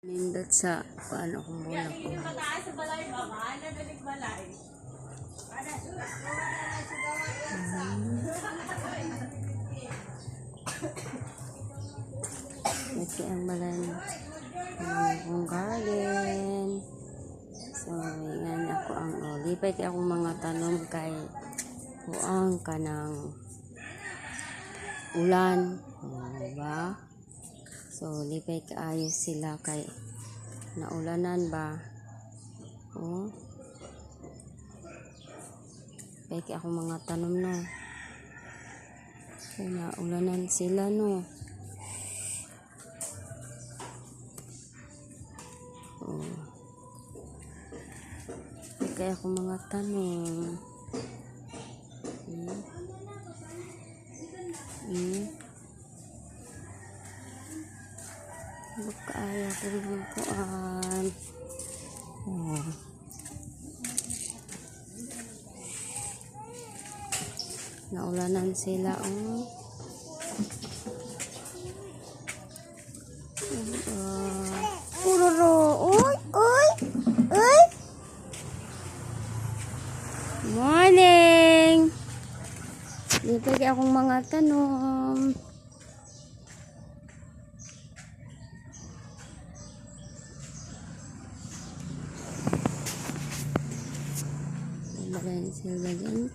Nindot sa paano kung muna ko. Ito ang balay kung garden. So, yan ako ang lipay kay akong mga tanom kay kuang kanang ulan. Diba? So, lipay kaayos sila kay naulanan ba? Oh. Lipay kay akong mga tanom no. So, naulanan sila no. Oh. Kaya akong mga tanong. Kaya ko ng kuan. Oh. Naulanan sila oh. Uroro. Oy, oy. Oy. Morning. Dito kaya akong mga tanom. Magaling sila dyan.